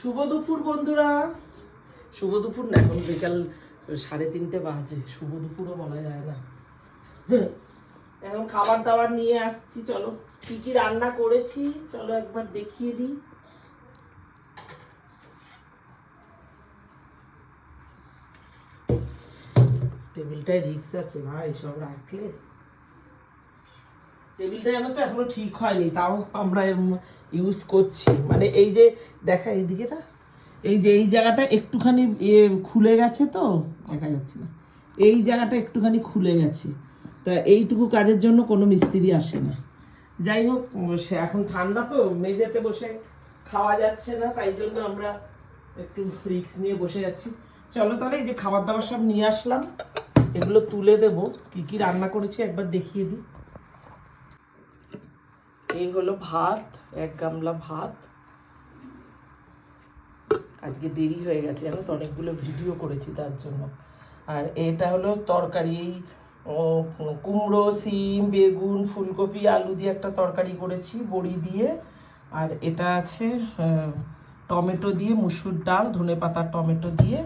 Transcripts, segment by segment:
শুভ দুপুর বন্ধুরা, শুভ দুপুর না, এখন বিকাল 3:30 বাজে, শুভ দুপুরও বলা যায় না। এখন খাবার দাবার নিয়ে আসছি, চলো কি কি রান্না করেছি চলো একবার দেখিয়ে দিই। টেবিলটায় রিক্স আছে ভাই, সব রাখলে। টেবিলটা জানো তো এখনো ঠিক হয়নি, তাও আমরা ইউজ করছি। মানে এই যে দেখা এইদিকে না, এই যে এই জায়গাটা একটুখানি খুলে গেছে, তো দেখা যাচ্ছে না, এই জায়গাটা একটুখানি খুলে গেছে, তা এইটুকু কাজের জন্য কোনো মিস্ত্রি আসে না। যাই হোক, সে এখন ঠান্ডা তো, মেঝেতে বসে খাওয়া যাচ্ছে না, তাই জন্য আমরা একটু রিক্স নিয়ে বসে যাচ্ছি। চলো তাহলে এই যে খাবার দাবার সব নিয়ে আসলাম, এগুলো তুলে দেবো। কি কি রান্না করেছি একবার দেখিয়ে দিই। এই হলো ভাত, 1 গামলা ভাত। আজকে দেরি হয়ে গেছে জানো তো, অনেকগুলো ভিডিও করেছি তার জন্য। আর এটা হলো তরকারি, এই কুমড়ো, সিম, বেগুন, ফুলকপি, আলু দিয়ে একটা তরকারি করেছি বড়ি দিয়ে। আর এটা আছে টমেটো দিয়ে, মুসুর ডাল, ধনেপাতা, টমেটো দিয়ে।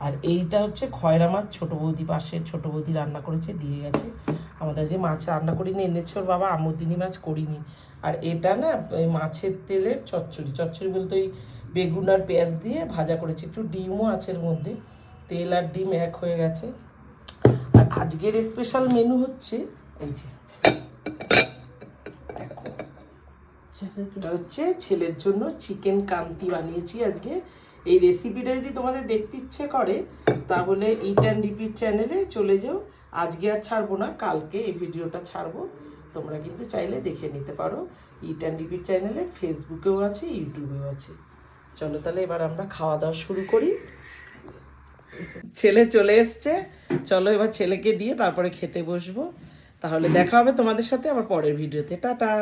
আর এইটা হচ্ছে খয়রা মাছ, ছোটো বৌদি, পাশের ছোটো বৌদি রান্না করেছে, দিয়ে গেছে। আমাদের যে মাছ রান্না করিনি, এনেছে ওর বাবা, আমুদিনী মাছ করিনি। আর এটা না মাছের তেলের চচ্চড়ি, চচ্চড়ি বলতে ওই বেগুন আর পেঁয়াজ দিয়ে ভাজা করেছি, একটু ডিমও আছে এর মধ্যে, তেল আর ডিম এক হয়ে গেছে। আর আজকের স্পেশাল মেনু হচ্ছে এই যে, এটা হচ্ছে ছেলের জন্য চিকেন কান্তি বানিয়েছি আজকে। এই রেসিপিটা যদি তোমাদের দেখতে ইচ্ছে করে তাহলে ইট অ্যান্ড রিপিট চ্যানেলে চলে যাও। আজকে আর ছাড়বো না, কালকে এই ভিডিওটা ছাড়বো, তোমরা কিন্তু চাইলে দেখে নিতে পারো। ইট অ্যান্ড রিপিট চ্যানেলে ফেসবুকেও আছে, ইউটিউবেও আছে। চলো তাহলে এবার আমরা খাওয়া দাওয়া শুরু করি। ছেলে চলে এসছে, চলো এবার ছেলেকে দিয়ে তারপরে খেতে বসবো। তাহলে দেখা হবে তোমাদের সাথে আবার পরের ভিডিওতে। টাটা।